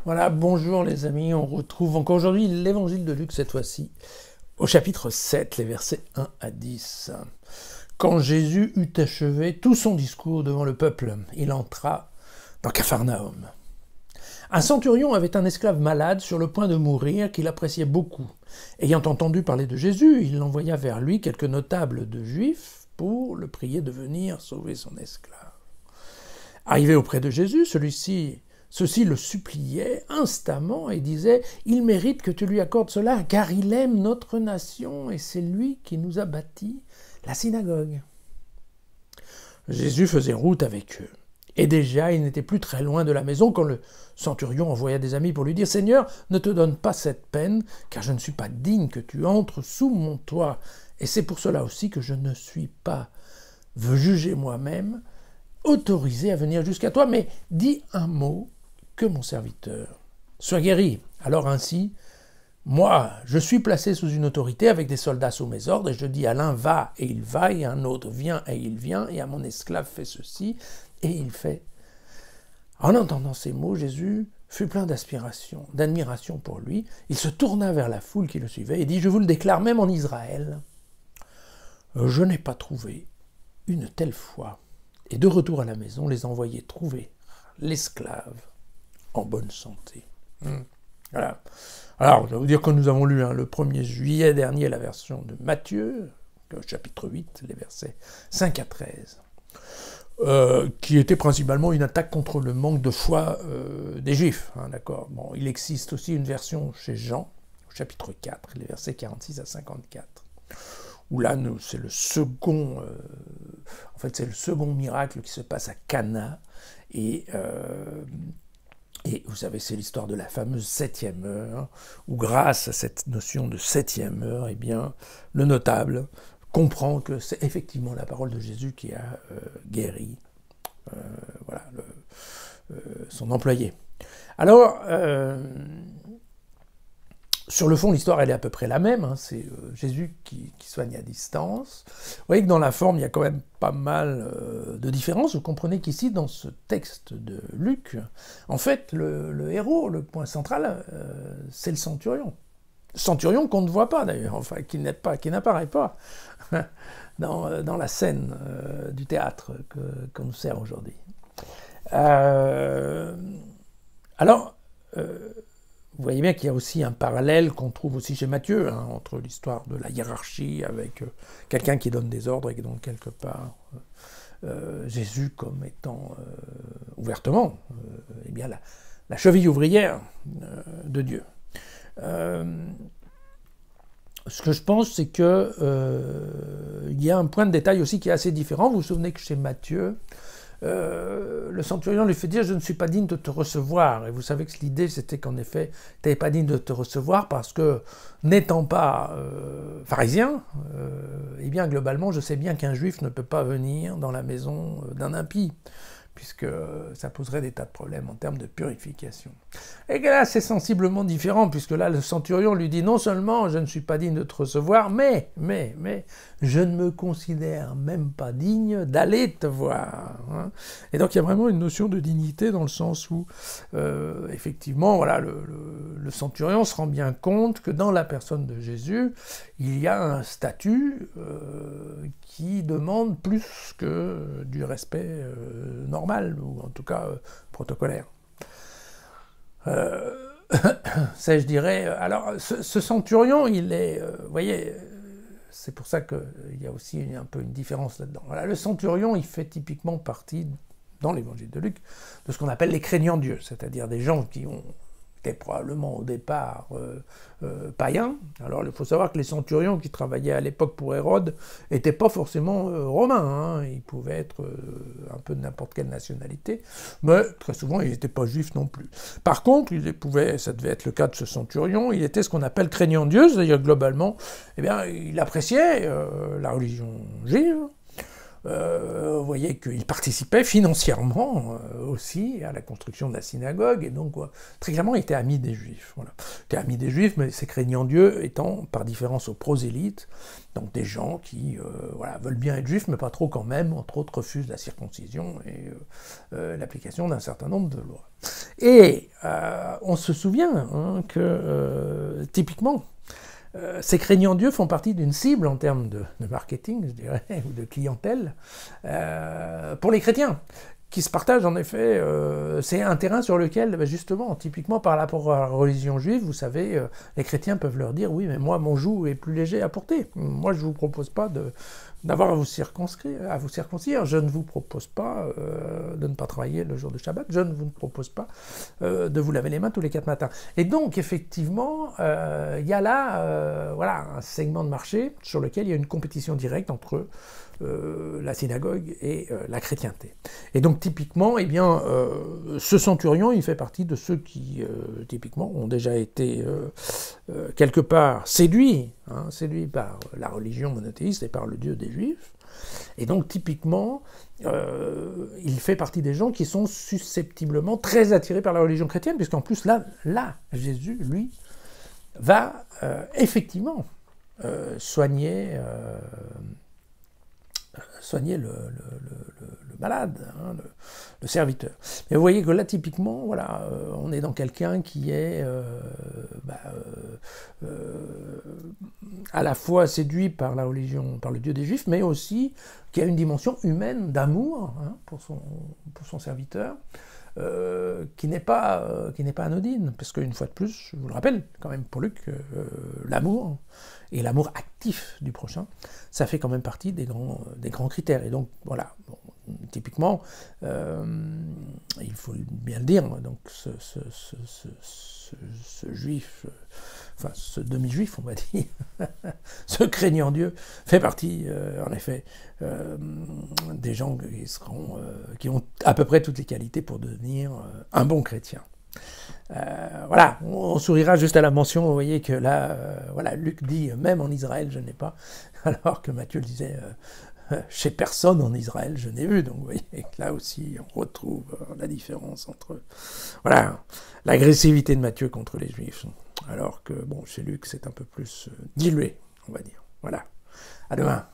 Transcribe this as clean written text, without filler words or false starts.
Voilà, bonjour les amis, on retrouve encore aujourd'hui l'évangile de Luc cette fois-ci, au chapitre 7, les versets 1 à 10. Quand Jésus eut achevé tout son discours devant le peuple, il entra dans Capharnaüm. Un centurion avait un esclave malade sur le point de mourir qu'il appréciait beaucoup. Ayant entendu parler de Jésus, il envoya vers lui quelques notables de Juifs pour le prier de venir sauver son esclave. Arrivé auprès de Jésus, ceux-ci le suppliaient instamment et disaient « Il mérite que tu lui accordes cela, car il aime notre nation et c'est lui qui nous a bâti la synagogue. » Jésus faisait route avec eux. Et déjà, il n'était plus très loin de la maison quand le centurion envoya des amis pour lui dire « Seigneur, ne te donne pas cette peine, car je ne suis pas digne que tu entres sous mon toit. Et c'est pour cela aussi que je ne suis pas, veux juger moi-même, autorisé à venir jusqu'à toi, mais dis un mot que mon serviteur soit guéri. Alors ainsi, moi, je suis placé sous une autorité avec des soldats sous mes ordres, et je dis à l'un va, et il va, et à un autre viens, et il vient, et à mon esclave fais ceci, et il fait. En entendant ces mots, Jésus fut plein d'admiration pour lui. Il se tourna vers la foule qui le suivait et dit, je vous le déclare même en Israël, je n'ai pas trouvé une telle foi. Et de retour à la maison, les envoyés trouver l'esclave en bonne santé. Voilà. Alors, je vais vous dire que nous avons lu le 1er juillet dernier la version de Matthieu, chapitre 8, les versets 5 à 13, qui était principalement une attaque contre le manque de foi des Juifs. D'accord. Bon, il existe aussi une version chez Jean, au chapitre 4, les versets 46 à 54. Où là, c'est le second, c'est le second miracle qui se passe à Cana, et vous savez, c'est l'histoire de la fameuse 7e heure, où grâce à cette notion de 7e heure, eh bien, le notable comprend que c'est effectivement la parole de Jésus qui a guéri son employé. Alors, sur le fond, l'histoire, elle est à peu près la même. C'est Jésus qui soigne à distance. Vous voyez que dans la forme, il y a quand même pas mal de différences. Vous comprenez qu'ici, dans ce texte de Luc, en fait, le héros, le point central, c'est le centurion. Centurion qu'on ne voit pas, d'ailleurs, qui n'apparaît pas dans la scène du théâtre qu'on nous sert aujourd'hui. Vous voyez bien qu'il y a aussi un parallèle qu'on trouve aussi chez Matthieu, entre l'histoire de la hiérarchie avec quelqu'un qui donne des ordres et donc quelque part Jésus comme étant ouvertement la cheville ouvrière de Dieu. Ce que je pense, c'est que il y a un point de détail aussi qui est assez différent. Vous vous souvenez que chez Matthieu, le centurion lui fait dire « Je ne suis pas digne de te recevoir ». Et vous savez que l'idée, c'était qu'en effet, tu n'es pas digne de te recevoir parce que, n'étant pas pharisien, eh bien, globalement, je sais bien qu'un juif ne peut pas venir dans la maison d'un impie, puisque ça poserait des tas de problèmes en termes de purification. Et que là, c'est sensiblement différent, puisque là, le centurion lui dit « Non seulement je ne suis pas digne de te recevoir, mais je ne me considère même pas digne d'aller te voir. » Et donc, il y a vraiment une notion de dignité dans le sens où, effectivement, voilà, le centurion se rend bien compte que dans la personne de Jésus, il y a un statut qui demande plus que du respect normal, ou en tout cas protocolaire. Ça, je dirais... Alors, ce centurion, il est... vous voyez, c'est pour ça qu'il y a aussi un peu une différence là-dedans. Voilà, le centurion, il fait typiquement partie, dans l'évangile de Luc, de ce qu'on appelle les craignants Dieu, c'est-à-dire des gens qui ont été probablement au départ païens. Alors, il faut savoir que les centurions qui travaillaient à l'époque pour Hérode n'étaient pas forcément romains. Ils pouvaient être un peu de n'importe quelle nationalité, mais très souvent, ils n'étaient pas juifs non plus. Par contre, ça devait être le cas de ce centurion, il était ce qu'on appelle craignant Dieu, c'est-à-dire globalement, eh bien, il appréciait la religion juive, vous voyez qu'il participait financièrement aussi à la construction de la synagogue, et donc très clairement il était ami des Juifs. Voilà. Il était ami des Juifs, mais ses craignant Dieu étant par différence aux prosélytes, donc des gens qui veulent bien être juifs, mais pas trop quand même, entre autres refusent la circoncision et l'application d'un certain nombre de lois. Et on se souvient que typiquement, ces craignants Dieu font partie d'une cible en termes de marketing, je dirais, ou de clientèle, pour les chrétiens, qui se partagent en effet, c'est un terrain sur lequel, justement, typiquement par rapport à la religion juive, vous savez, les chrétiens peuvent leur dire, oui, mais moi, mon joug est plus léger à porter. Moi, je ne vous propose pas d'avoir à vous circoncire, je ne vous propose pas de ne pas travailler le jour de Shabbat, je ne vous propose pas de vous laver les mains tous les 4 matins. Et donc, effectivement, il y a là un segment de marché sur lequel il y a une compétition directe entre la synagogue et la chrétienté. Et donc, typiquement, eh bien, ce centurion, il fait partie de ceux qui, typiquement, ont déjà été quelque part séduits par la religion monothéiste et par le Dieu des Juifs. Et donc, typiquement, il fait partie des gens qui sont susceptiblement très attirés par la religion chrétienne, puisqu'en plus, là, Jésus, lui, va effectivement soigner le malade, le serviteur. Mais vous voyez que là, typiquement, on est dans quelqu'un qui est à la fois séduit par la religion, par le Dieu des Juifs, mais aussi qui a une dimension humaine d'amour pour son serviteur, qui n'est pas anodine, parce qu'une fois de plus, je vous le rappelle quand même pour Luc, l'amour, et l'amour actif du prochain, ça fait quand même partie des grands critères. Et donc, voilà, typiquement, il faut bien le dire, donc ce juif, enfin ce demi-juif, on va dire, ce craignant Dieu, fait partie, en effet, des gens qui ont à peu près toutes les qualités pour devenir un bon chrétien. On sourira juste à la mention, vous voyez que là, Luc dit « même en Israël, je n'ai pas », alors que Matthieu le disait « chez personne en Israël, je n'ai vu ». Donc vous voyez que là aussi, on retrouve la différence entre l'agressivité de Matthieu contre les Juifs, alors que, chez Luc, c'est un peu plus dilué, on va dire. Voilà, à demain.